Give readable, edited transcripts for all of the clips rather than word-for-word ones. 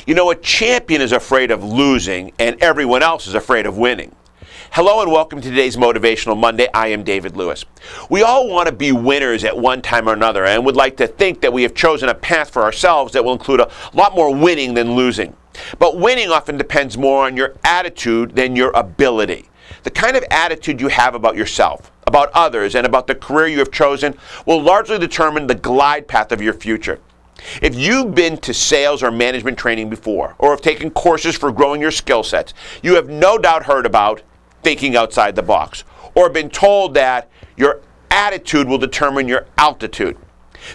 You know, a champion is afraid of losing, and everyone else is afraid of winning. Hello and welcome to today's Motivational Monday. I am David Lewis. We all want to be winners at one time or another and would like to think that we have chosen a path for ourselves that will include a lot more winning than losing. But winning often depends more on your attitude than your ability. The kind of attitude you have about yourself, about others, and about the career you have chosen will largely determine the glide path of your future. If you've been to sales or management training before, or have taken courses for growing your skill sets, you have no doubt heard about thinking outside the box, or been told that your attitude will determine your altitude.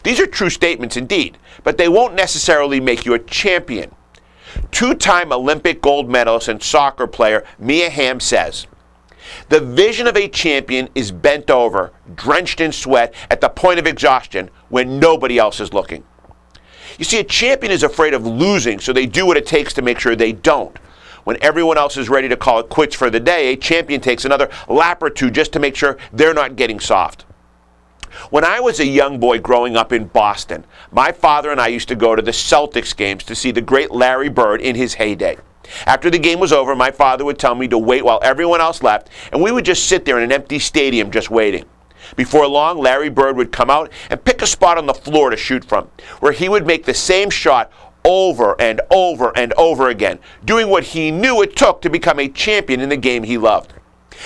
These are true statements indeed, but they won't necessarily make you a champion. Two-time Olympic gold medalist and soccer player Mia Hamm says, "The vision of a champion is bent over, drenched in sweat, at the point of exhaustion when nobody else is looking." You see, a champion is afraid of losing, so they do what it takes to make sure they don't. When everyone else is ready to call it quits for the day, a champion takes another lap or two just to make sure they're not getting soft. When I was a young boy growing up in Boston, my father and I used to go to the Celtics games to see the great Larry Bird in his heyday. After the game was over, my father would tell me to wait while everyone else left, and we would just sit there in an empty stadium just waiting. Before long, Larry Bird would come out and pick a spot on the floor to shoot from, where he would make the same shot over and over and over again, doing what he knew it took to become a champion in the game he loved.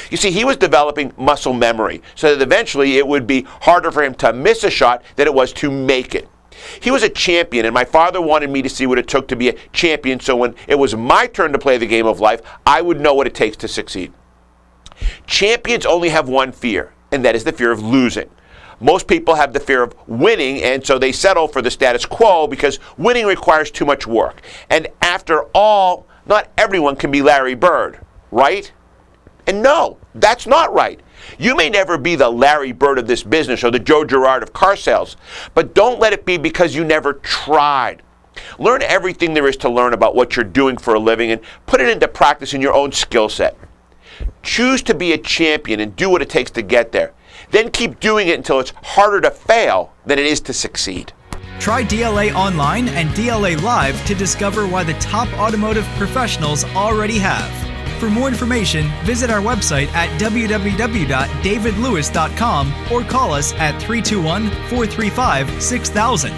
You see, he was developing muscle memory, so that eventually it would be harder for him to miss a shot than it was to make it. He was a champion, and my father wanted me to see what it took to be a champion, so when it was my turn to play the game of life, I would know what it takes to succeed. Champions only have one fear, and that is the fear of losing. Most people have the fear of winning, and so they settle for the status quo because winning requires too much work. And after all, not everyone can be Larry Bird, right? And no, that's not right. You may never be the Larry Bird of this business or the Joe Girard of car sales, but don't let it be because you never tried. Learn everything there is to learn about what you're doing for a living and put it into practice in your own skill set. Choose to be a champion and do what it takes to get there. Then keep doing it until it's harder to fail than it is to succeed. Try DLA Online and DLA Live to discover why the top automotive professionals already have. For more information, visit our website at www.davidlewis.com or call us at 321-435-6000.